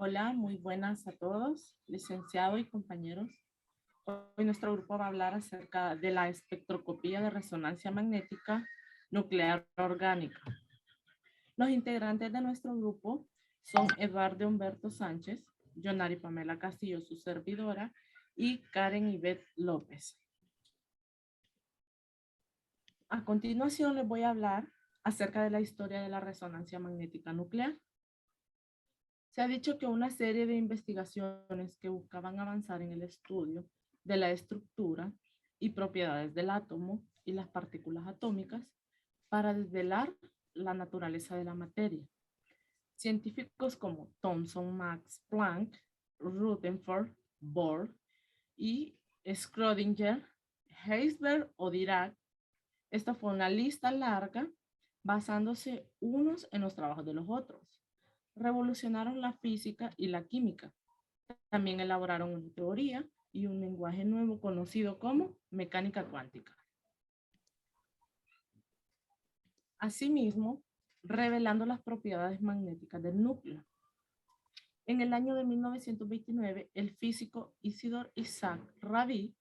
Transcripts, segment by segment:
Hola, muy buenas a todos, licenciado y compañeros. Hoy nuestro grupo va a hablar acerca de la espectroscopía de resonancia magnética nuclear orgánica. Los integrantes de nuestro grupo son Eduardo Humberto Sánchez, Yonari Pamela Castillo, su servidora, y Karen Ivette López. A continuación les voy a hablar acerca de la historia de la resonancia magnética nuclear. Se ha dicho que una serie de investigaciones que buscaban avanzar en el estudio de la estructura y propiedades del átomo y las partículas atómicas para desvelar la naturaleza de la materia. Científicos como Thomson, Max Planck, Rutherford, Bohr y Schrödinger, Heisenberg o Dirac. Esta fue una lista larga basándose unos en los trabajos de los otros. Revolucionaron la física y la química. También elaboraron una teoría y un lenguaje nuevo conocido como mecánica cuántica. Asimismo, revelando las propiedades magnéticas del núcleo. En el año de 1929, el físico Isidor Isaac Rabi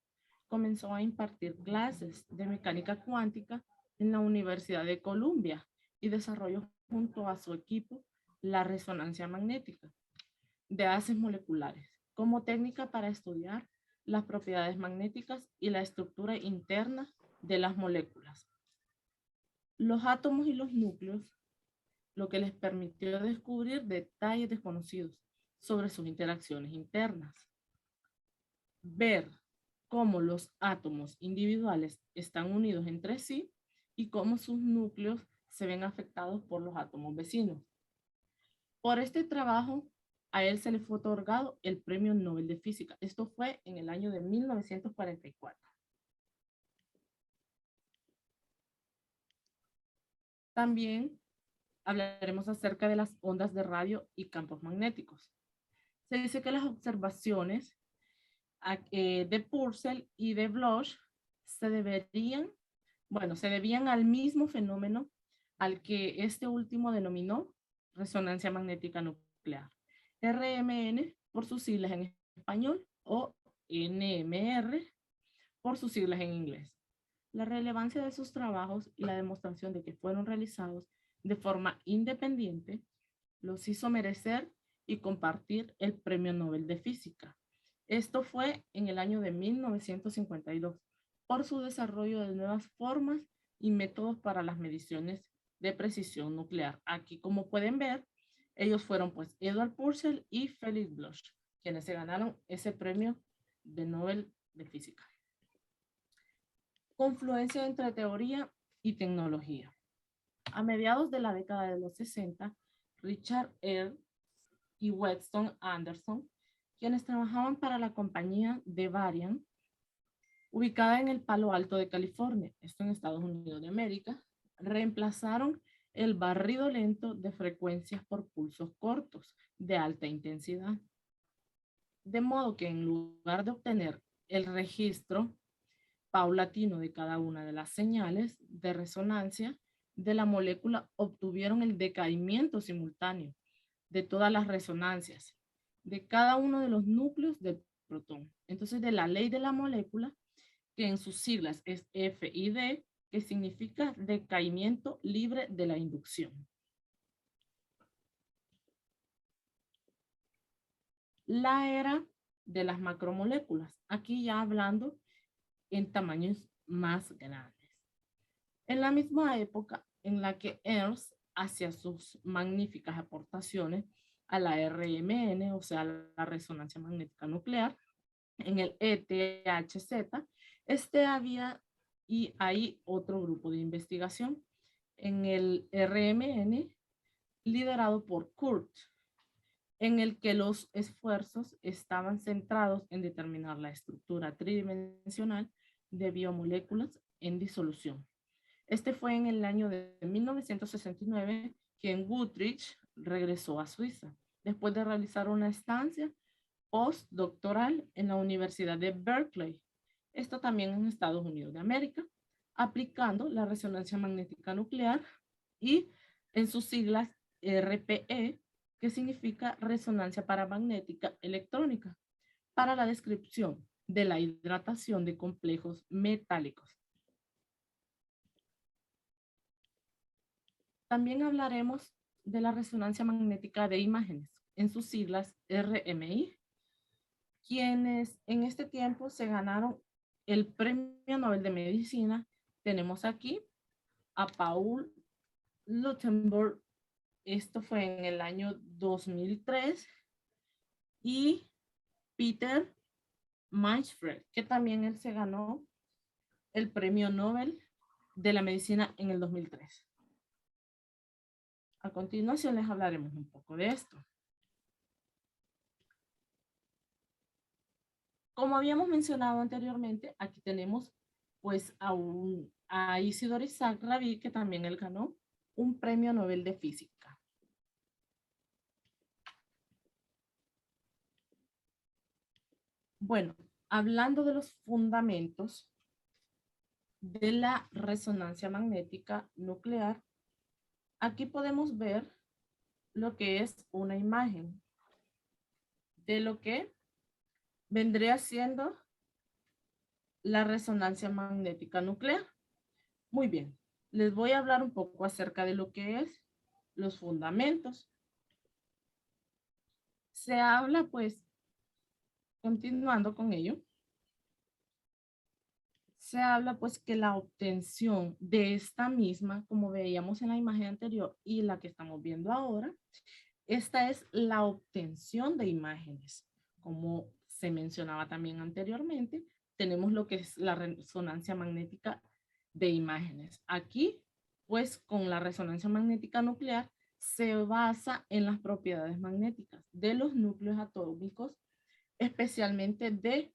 comenzó a impartir clases de mecánica cuántica en la Universidad de Columbia y desarrolló junto a su equipo la resonancia magnética de haces moleculares como técnica para estudiar las propiedades magnéticas y la estructura interna de las moléculas. Los átomos y los núcleos, lo que les permitió descubrir detalles desconocidos sobre sus interacciones internas. Ver cómo los átomos individuales están unidos entre sí y cómo sus núcleos se ven afectados por los átomos vecinos. Por este trabajo, a él se le fue otorgado el Premio Nobel de Física. Esto fue en el año de 1944. También hablaremos acerca de las ondas de radio y campos magnéticos. Se dice que las observaciones de Purcell y de Bloch se debían al mismo fenómeno al que este último denominó resonancia magnética nuclear. RMN por sus siglas en español o NMR por sus siglas en inglés. La relevancia de sus trabajos y la demostración de que fueron realizados de forma independiente los hizo merecer y compartir el Premio Nobel de Física. Esto fue en el año de 1952 por su desarrollo de nuevas formas y métodos para las mediciones de precisión nuclear. Aquí, como pueden ver, ellos fueron pues Edward Purcell y Felix Bloch, quienes se ganaron ese premio de Nobel de Física. Confluencia entre teoría y tecnología. A mediados de la década de los 60, Richard Earl y Weston Anderson, quienes trabajaban para la compañía de Varian, ubicada en el Palo Alto de California, esto en Estados Unidos de América, reemplazaron el barrido lento de frecuencias por pulsos cortos de alta intensidad. De modo que en lugar de obtener el registro paulatino de cada una de las señales de resonancia de la molécula, obtuvieron el decaimiento simultáneo de todas las resonancias de cada uno de los núcleos del protón. Entonces, de la ley de la molécula, que en sus siglas es FID, que significa decaimiento libre de la inducción. La era de las macromoléculas, aquí ya hablando en tamaños más grandes. En la misma época en la que Ernst hacía sus magníficas aportaciones a la RMN, o sea, la resonancia magnética nuclear, en el ETHZ, había y hay otro grupo de investigación en el RMN liderado por Kurt, en el que los esfuerzos estaban centrados en determinar la estructura tridimensional de biomoléculas en disolución. Este fue en el año de 1969 que en Goodrich regresó a Suiza, después de realizar una estancia postdoctoral en la Universidad de Berkeley, esto también en Estados Unidos de América, aplicando la resonancia magnética nuclear y en sus siglas RPE que significa resonancia paramagnética electrónica, para la descripción de la hidratación de complejos metálicos. También hablaremos de la resonancia magnética de imágenes, en sus siglas RMI, quienes en este tiempo se ganaron el Premio Nobel de Medicina. Tenemos aquí a Paul Lutemburg, esto fue en el año 2003, y Peter Manfred, que también él se ganó el Premio Nobel de la Medicina en el 2003. A continuación les hablaremos un poco de esto. Como habíamos mencionado anteriormente, aquí tenemos pues a Isidor Isaac Rabi, que también él ganó un Premio Nobel de Física. Bueno, hablando de los fundamentos de la resonancia magnética nuclear, aquí podemos ver lo que es una imagen de lo que vendría siendo la resonancia magnética nuclear. Muy bien, les voy a hablar un poco acerca de lo que es los fundamentos. Se habla, pues, continuando con ello, se habla pues que la obtención de esta misma, como veíamos en la imagen anterior y la que estamos viendo ahora, esta es la obtención de imágenes. Como se mencionaba también anteriormente, tenemos lo que es la resonancia magnética de imágenes. Aquí, pues con la resonancia magnética nuclear, se basa en las propiedades magnéticas de los núcleos atómicos, especialmente de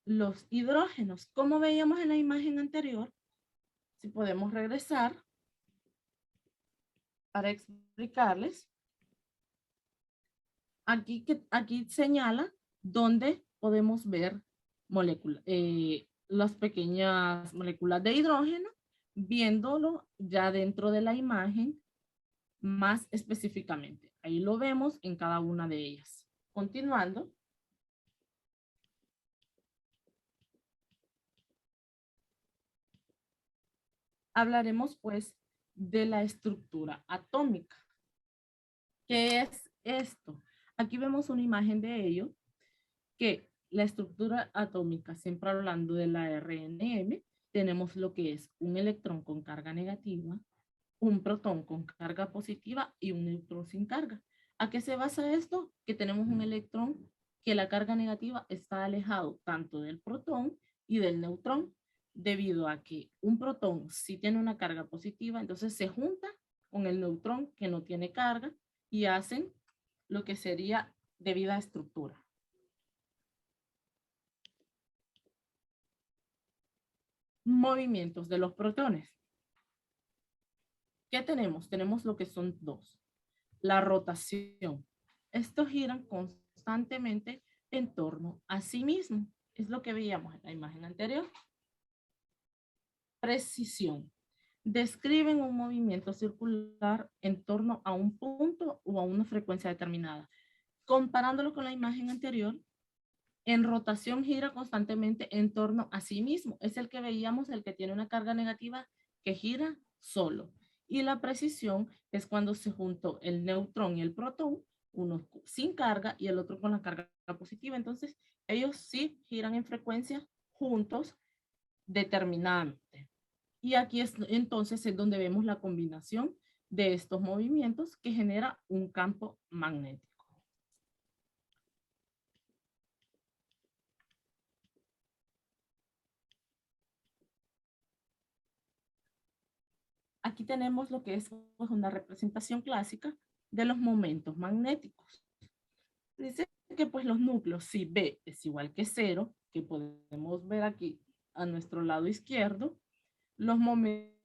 los hidrógenos. Como veíamos en la imagen anterior, si podemos regresar para explicarles, aquí señala dónde podemos ver las pequeñas moléculas de hidrógeno, viéndolo ya dentro de la imagen más específicamente. Ahí lo vemos en cada una de ellas. Continuando. Hablaremos pues de la estructura atómica. ¿Qué es esto? Aquí vemos una imagen de ello, que la estructura atómica, siempre hablando de la RNM, tenemos lo que es un electrón con carga negativa, un protón con carga positiva y un neutrón sin carga. ¿A qué se basa esto? Que tenemos un electrón que la carga negativa está alejado tanto del protón y del neutrón, debido a que un protón si tiene una carga positiva, entonces se junta con el neutrón que no tiene carga y hacen lo que sería debida estructura. Movimientos de los protones. ¿Qué tenemos? Tenemos lo que son dos. La rotación. Estos giran constantemente en torno a sí mismo. Es lo que veíamos en la imagen anterior. Precisión. Describen un movimiento circular en torno a un punto o a una frecuencia determinada. Comparándolo con la imagen anterior, en rotación gira constantemente en torno a sí mismo. Es el que veíamos, el que tiene una carga negativa que gira solo. Y la precisión es cuando se juntó el neutrón y el protón, uno sin carga y el otro con la carga positiva. Entonces, ellos sí giran en frecuencia juntos determinadamente. Y aquí entonces es donde vemos la combinación de estos movimientos que genera un campo magnético. Aquí tenemos lo que es pues, una representación clásica de los momentos magnéticos. Dice que pues los núcleos, si B es igual que 0, que podemos ver aquí a nuestro lado izquierdo, los momentos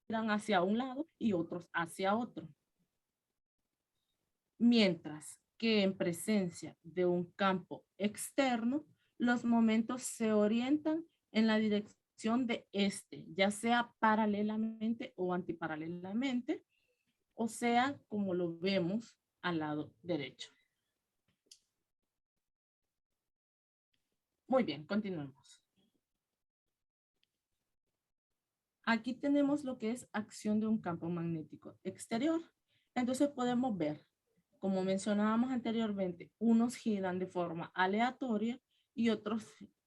irán hacia un lado y otros hacia otro. Mientras que en presencia de un campo externo, los momentos se orientan en la dirección dirección de este, ya sea paralelamente o antiparalelamente, o sea, como lo vemos al lado derecho. Muy bien, continuemos. Aquí tenemos lo que es acción de un campo magnético exterior. Entonces podemos ver, como mencionábamos anteriormente, unos giran de forma aleatoria y otros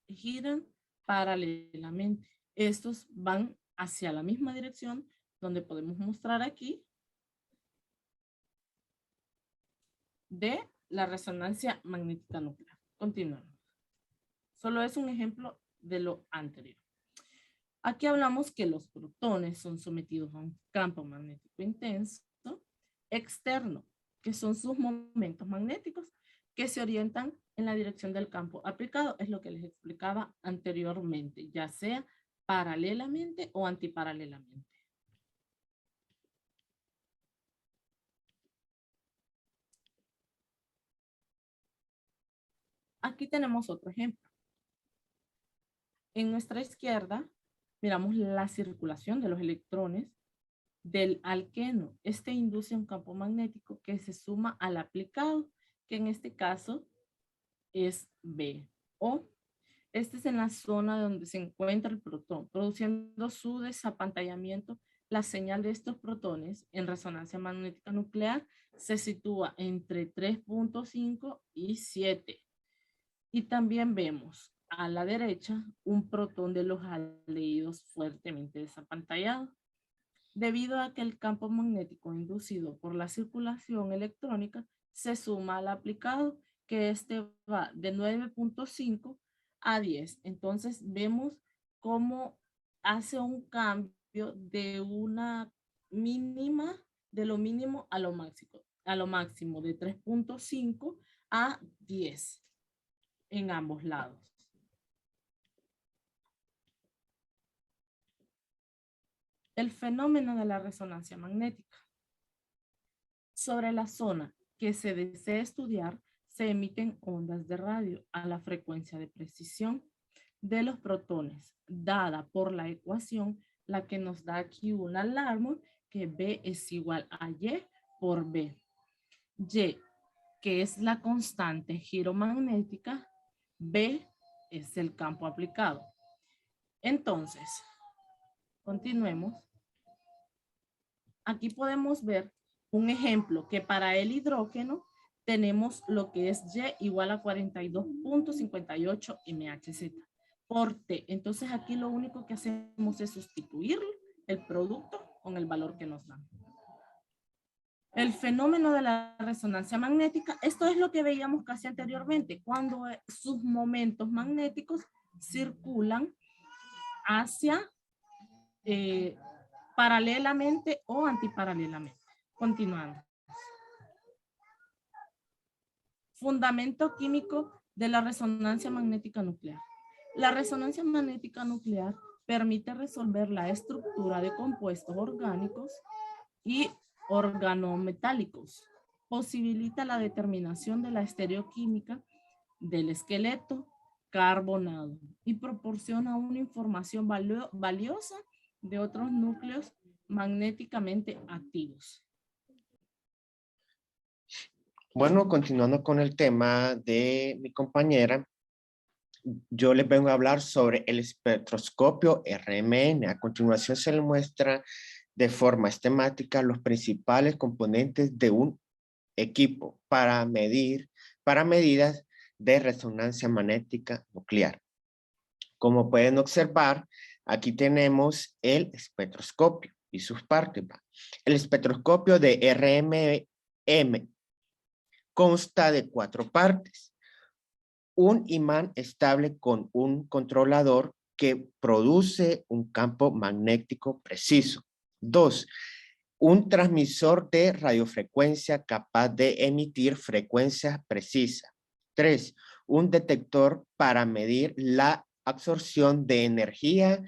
giran paralelamente. Estos van hacia la misma dirección, donde podemos mostrar aquí de la resonancia magnética nuclear. Continuamos. Solo es un ejemplo de lo anterior. Aquí hablamos que los protones son sometidos a un campo magnético intenso externo, que son sus momentos magnéticos que se orientan en la dirección del campo aplicado. Es lo que les explicaba anteriormente, ya sea paralelamente o antiparalelamente. Aquí tenemos otro ejemplo. En nuestra izquierda miramos la circulación de los electrones del alqueno. Este induce un campo magnético que se suma al aplicado, que en este caso es B. O este es en la zona donde se encuentra el protón, produciendo su desapantallamiento. La señal de estos protones en resonancia magnética nuclear se sitúa entre 3.5 y 7. Y también vemos a la derecha un protón de los aldehídos fuertemente desapantallado, debido a que el campo magnético inducido por la circulación electrónica se suma al aplicado, que este va de 9.5 a 10. Entonces vemos cómo hace un cambio de una mínima, de lo mínimo a lo máximo de 3.5 a 10 en ambos lados. El fenómeno de la resonancia magnética. Sobre la zona que se desea estudiar, se emiten ondas de radio a la frecuencia de precisión de los protones, dada por la ecuación, la que nos da aquí una alarma, que B es igual a Y por B. Y, que es la constante giromagnética, B es el campo aplicado. Entonces, continuemos. Aquí podemos ver un ejemplo que para el hidrógeno tenemos lo que es Y igual a 42.58 MHz por T. Entonces aquí lo único que hacemos es sustituir el producto con el valor que nos dan. El fenómeno de la resonancia magnética, esto es lo que veíamos casi anteriormente, cuando sus momentos magnéticos circulan hacia paralelamente o antiparalelamente. Continuando. Fundamento químico de la resonancia magnética nuclear. La resonancia magnética nuclear permite resolver la estructura de compuestos orgánicos y organometálicos. Posibilita la determinación de la estereoquímica del esqueleto carbonado y proporciona una información valiosa de otros núcleos magnéticamente activos. Bueno, continuando con el tema de mi compañera, yo les vengo a hablar sobre el espectroscopio RMN. A continuación se le muestra de forma esquemática los principales componentes de un equipo para medidas de resonancia magnética nuclear. Como pueden observar, aquí tenemos el espectroscopio y sus partes. El espectroscopio de RMM consta de 4 partes. Un imán estable con un controlador que produce un campo magnético preciso. 2. Un transmisor de radiofrecuencia capaz de emitir frecuencias precisas. 3. Un detector para medir la absorción de energía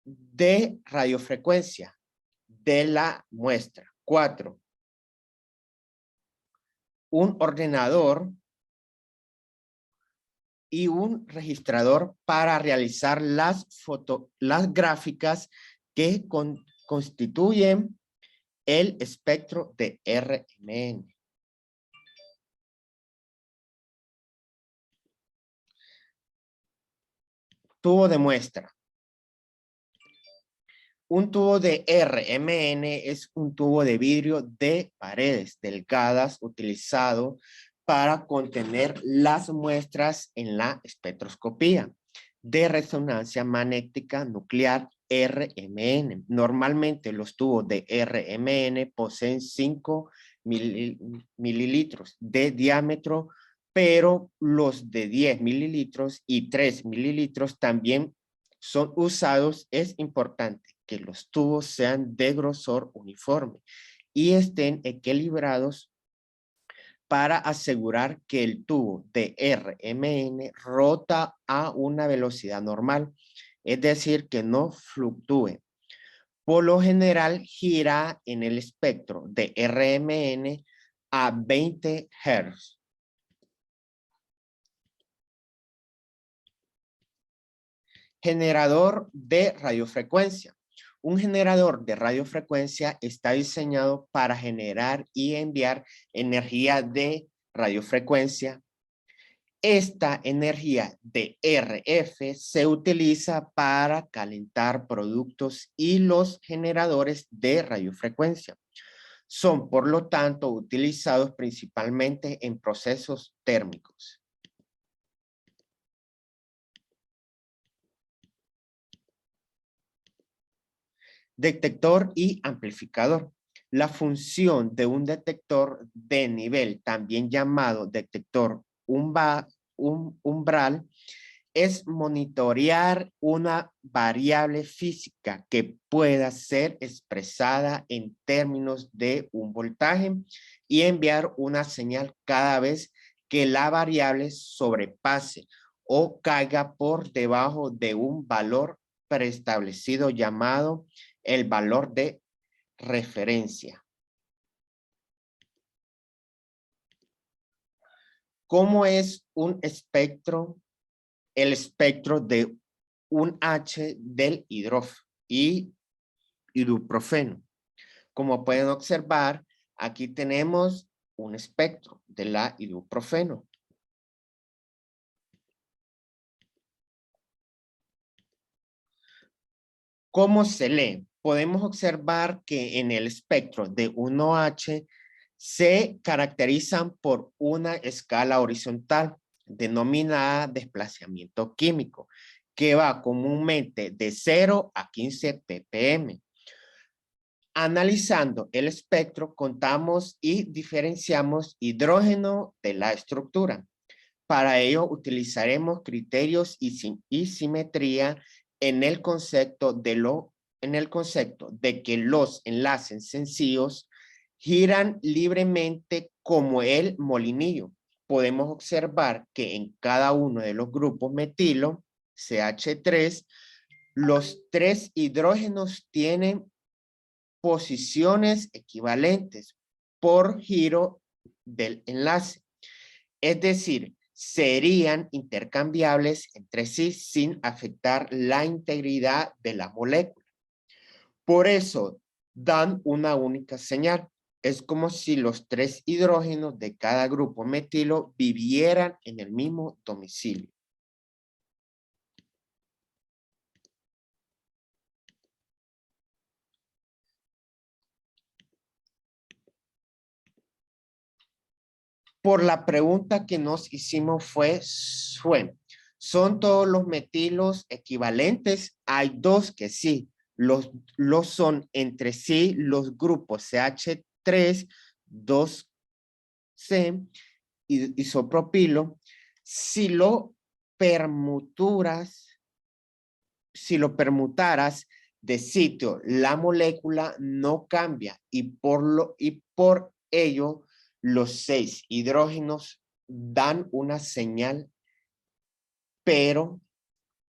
de radiofrecuencia de la muestra. 4. Un ordenador y un registrador para realizar las gráficas que constituyen el espectro de RMN. Tubo de muestra. Un tubo de RMN es un tubo de vidrio de paredes delgadas utilizado para contener las muestras en la espectroscopía de resonancia magnética nuclear RMN. Normalmente los tubos de RMN poseen 5 mililitros de diámetro, pero los de 10 mililitros y 3 mililitros también son usados. Es importante que los tubos sean de grosor uniforme y estén equilibrados para asegurar que el tubo de RMN rota a una velocidad normal, es decir, que no fluctúe. Por lo general, gira en el espectro de RMN a 20 Hz. Generador de radiofrecuencia. Un generador de radiofrecuencia está diseñado para generar y enviar energía de radiofrecuencia. Esta energía de RF se utiliza para calentar productos y los generadores de radiofrecuencia son, por lo tanto, utilizados principalmente en procesos térmicos. Detector y amplificador. La función de un detector de nivel, también llamado detector umbral, es monitorear una variable física que pueda ser expresada en términos de un voltaje y enviar una señal cada vez que la variable sobrepase o caiga por debajo de un valor preestablecido llamado el valor de referencia. ¿Cómo es un espectro? El espectro de un H del ibuprofeno. Como pueden observar, aquí tenemos un espectro de la ibuprofeno. ¿Cómo se lee? Podemos observar que en el espectro de 1H se caracterizan por una escala horizontal denominada desplazamiento químico, que va comúnmente de 0 a 15 ppm. Analizando el espectro, contamos y diferenciamos hidrógeno de la estructura. Para ello utilizaremos criterios y simetría en el concepto de que los enlaces sencillos giran libremente como el molinillo. Podemos observar que en cada uno de los grupos metilo, CH3, los 3 hidrógenos tienen posiciones equivalentes por giro del enlace. Es decir, serían intercambiables entre sí sin afectar la integridad de la molécula. Por eso dan una única señal. Es como si los 3 hidrógenos de cada grupo metilo vivieran en el mismo domicilio. Por la pregunta que nos hicimos fue, ¿son todos los metilos equivalentes? Hay dos que sí, los son entre sí los grupos CH3, 2C y isopropilo. Si lo permutaras de sitio, la molécula no cambia y por ello los 6 hidrógenos dan una señal, pero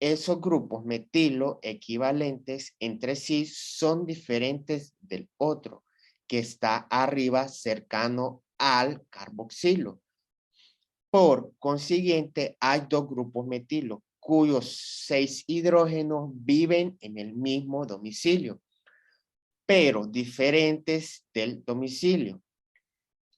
esos grupos metilo equivalentes entre sí son diferentes del otro que está arriba cercano al carboxilo. Por consiguiente, hay dos grupos metilo cuyos 6 hidrógenos viven en el mismo domicilio, pero diferentes del domicilio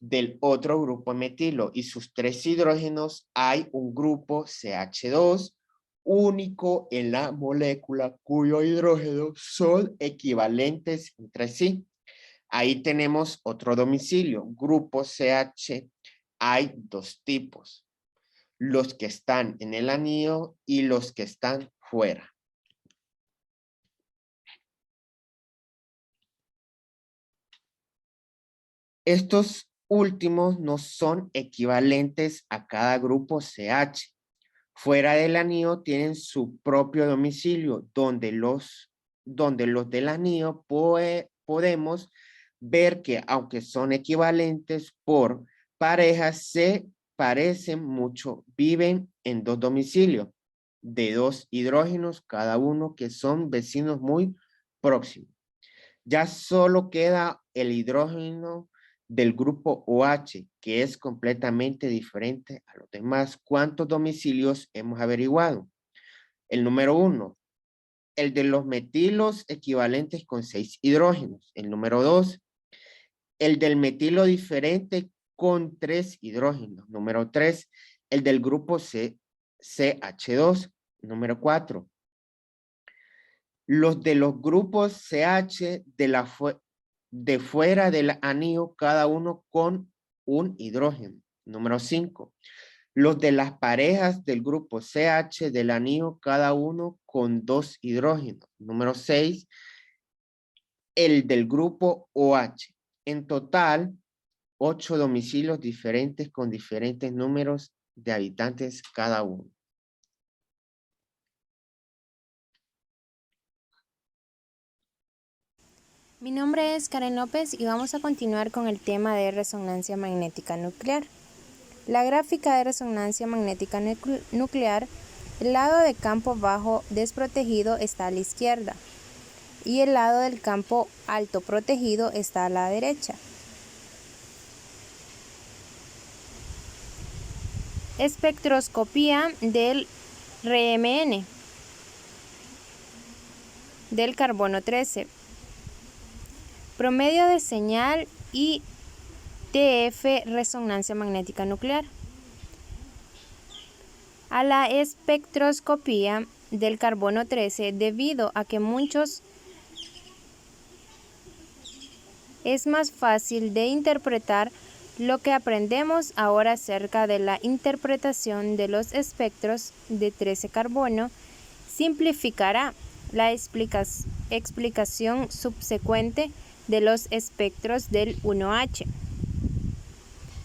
del otro grupo metilo, y sus 3 hidrógenos hay un grupo CH2 único en la molécula cuyos hidrógenos son equivalentes entre sí. Ahí tenemos otro domicilio, grupo CH. Hay dos tipos, los que están en el anillo y los que están fuera. Estos últimos no son equivalentes a cada grupo CH. Fuera del anillo tienen su propio domicilio, donde los del anillo podemos ver que aunque son equivalentes por parejas, se parecen mucho, viven en dos domicilios de 2 hidrógenos cada uno, que son vecinos muy próximos. Ya solo queda el hidrógeno del grupo OH, que es completamente diferente a los demás. ¿Cuántos domicilios hemos averiguado? El número 1, el de los metilos equivalentes con 6 hidrógenos. El número 2, el del metilo diferente con 3 hidrógenos. Número 3, el del grupo CH2. Número 4, los de los grupos CH de fuera del anillo, cada uno con un hidrógeno. Número 5, los de las parejas del grupo CH del anillo, cada uno con 2 hidrógenos. Número 6, el del grupo OH. En total, 8 domicilios diferentes con diferentes números de habitantes cada uno. Mi nombre es Karen López y vamos a continuar con el tema de resonancia magnética nuclear. La gráfica de resonancia magnética nuclear, el lado de campo bajo desprotegido está a la izquierda y el lado del campo alto protegido está a la derecha. Espectroscopía del RMN, del carbono 13. Promedio de señal y TF resonancia magnética nuclear. A la espectroscopía del carbono 13, debido a que muchos es más fácil de interpretar lo que aprendemos ahora acerca de la interpretación de los espectros de 13 carbono, simplificará la explicación subsecuente de los espectros del 1H.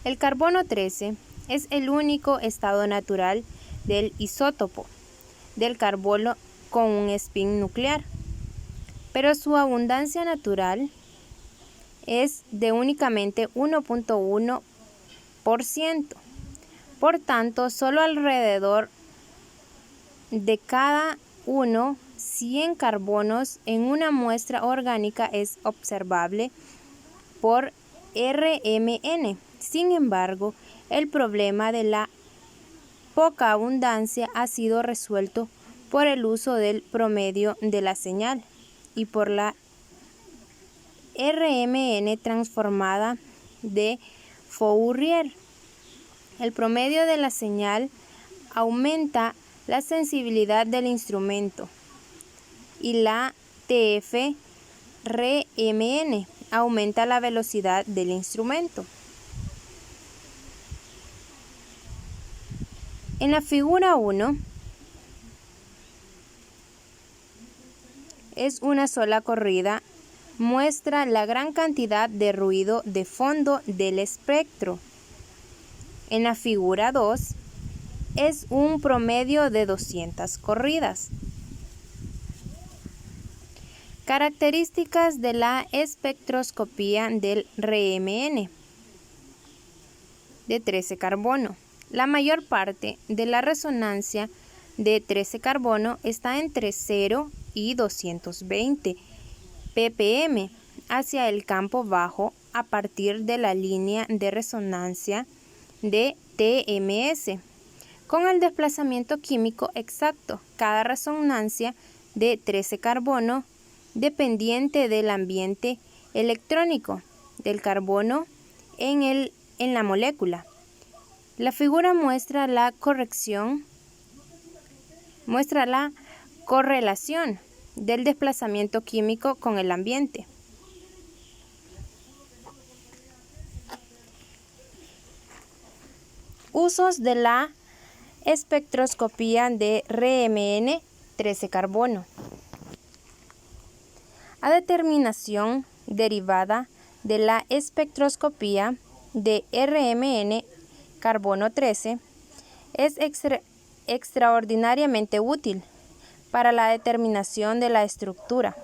El carbono 13 es el único estado natural del isótopo del carbono con un spin nuclear, pero su abundancia natural es de únicamente 1.1%. Por tanto, solo alrededor de cada 100 carbonos en una muestra orgánica es observable por RMN. Sin embargo, el problema de la poca abundancia ha sido resuelto por el uso del promedio de la señal y por la RMN transformada de Fourier. El promedio de la señal aumenta la sensibilidad del instrumento y la TF-RMN aumenta la velocidad del instrumento. En la figura 1 es una sola corrida, muestra la gran cantidad de ruido de fondo del espectro. En la figura 2 es un promedio de 200 corridas. Características de la espectroscopía del RMN de 13 carbono. La mayor parte de la resonancia de 13 carbono está entre 0 y 220 ppm hacia el campo bajo a partir de la línea de resonancia de TMS, con el desplazamiento químico exacto. Cada resonancia de 13 carbono dependiente del ambiente electrónico del carbono en la molécula. La figura muestra la correlación del desplazamiento químico con el ambiente. Usos de la espectroscopía de RMN 13 carbono. A determinación derivada de la espectroscopía de RMN carbono 13 es extraordinariamente útil para la determinación de la estructura.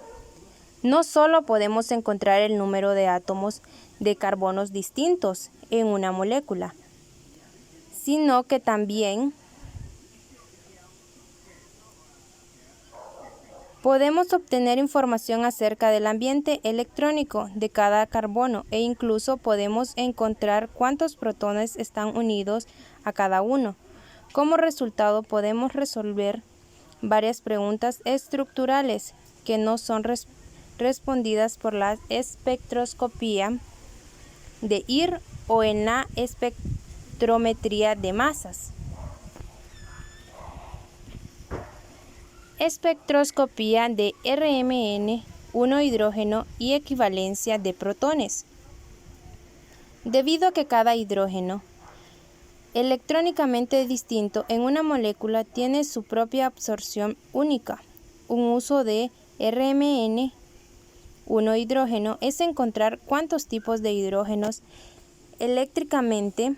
No solo podemos encontrar el número de átomos de carbonos distintos en una molécula, sino que también podemos obtener información acerca del ambiente electrónico de cada carbono e incluso podemos encontrar cuántos protones están unidos a cada uno. Como resultado, podemos resolver varias preguntas estructurales que no son respondidas por la espectroscopía de IR o en la espectrometría de masas. Espectroscopía de RMN, 1 hidrógeno y equivalencia de protones. Debido a que cada hidrógeno electrónicamente distinto en una molécula tiene su propia absorción única, un uso de RMN, 1 hidrógeno, es encontrar cuántos tipos de hidrógenos eléctricamente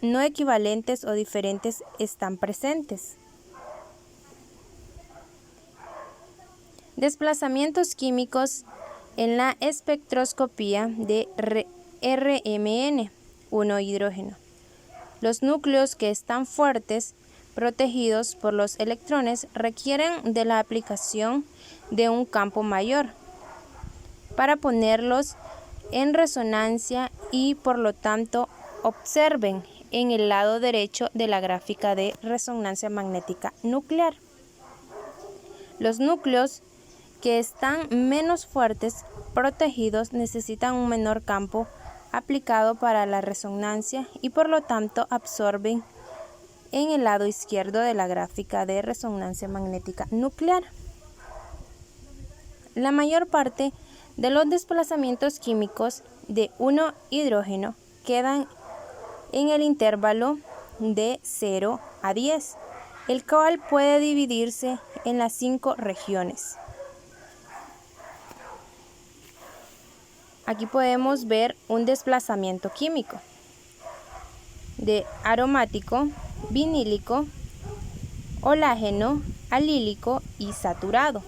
no equivalentes o diferentes están presentes. Desplazamientos químicos en la espectroscopía de RMN, 1 hidrógeno. Los núcleos que están fuertes, protegidos por los electrones, requieren de la aplicación de un campo mayor para ponerlos en resonancia y por lo tanto observen en el lado derecho de la gráfica de resonancia magnética nuclear. Los núcleos que están menos fuertes, protegidos, necesitan un menor campo aplicado para la resonancia y por lo tanto absorben en el lado izquierdo de la gráfica de resonancia magnética nuclear. La mayor parte de los desplazamientos químicos de 1 hidrógeno quedan en el intervalo de 0 a 10, el cual puede dividirse en las 5 regiones. Aquí podemos ver un desplazamiento químico de aromático, vinílico, olágeno, alílico y saturado.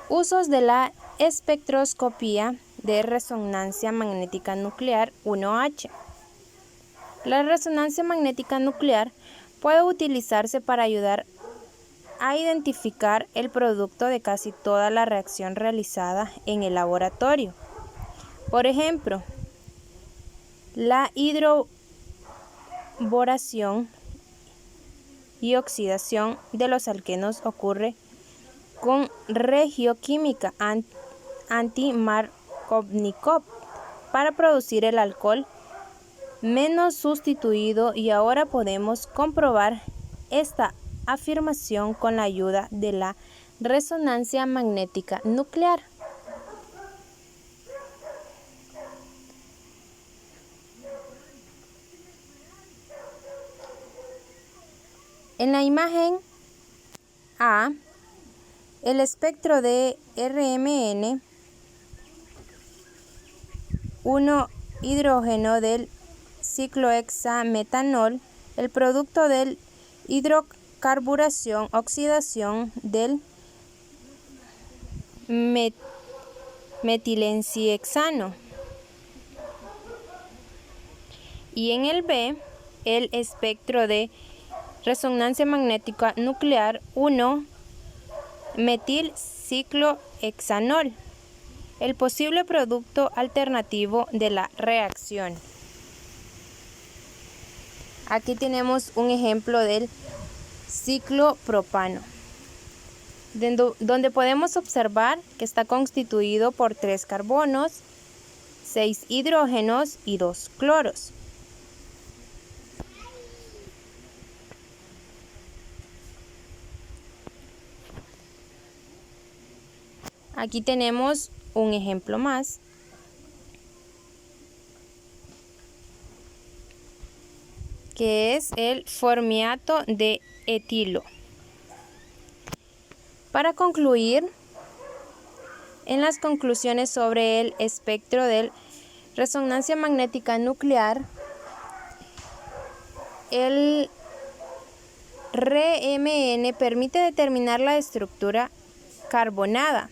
Usos de la espectroscopía de resonancia magnética nuclear 1H. La resonancia magnética nuclear puede utilizarse para ayudar a identificar el producto de casi toda la reacción realizada en el laboratorio. Por ejemplo, la hidroboración y oxidación de los alquenos ocurre con regioquímica anti-Markovnikov para producir el alcohol menos sustituido, y ahora podemos comprobar esta afirmación con la ayuda de la resonancia magnética nuclear. En la imagen A, el espectro de RMN, 1 hidrógeno del ciclohexametanol, el producto del hidrocarburación, oxidación del metilencihexano. Y en el B, el espectro de resonancia magnética nuclear 1 metilciclohexanol, el posible producto alternativo de la reacción. Aquí tenemos un ejemplo del ciclopropano, donde podemos observar que está constituido por 3 carbonos, 6 hidrógenos y 2 cloros. Aquí tenemos un ejemplo más. Que es el formiato de etilo. Para concluir, en las conclusiones sobre el espectro de resonancia magnética nuclear, el RMN permite determinar la estructura carbonada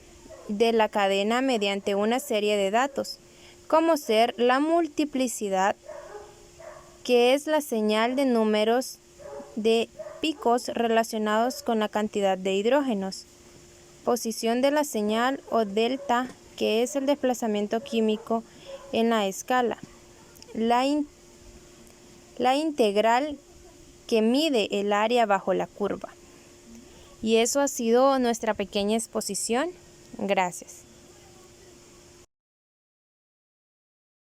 de la cadena mediante una serie de datos, como ser la multiplicidad, que es la señal de números de picos relacionados con la cantidad de hidrógenos, posición de la señal o delta, que es el desplazamiento químico en la escala, la integral, que mide el área bajo la curva. Y eso ha sido nuestra pequeña exposición. Gracias.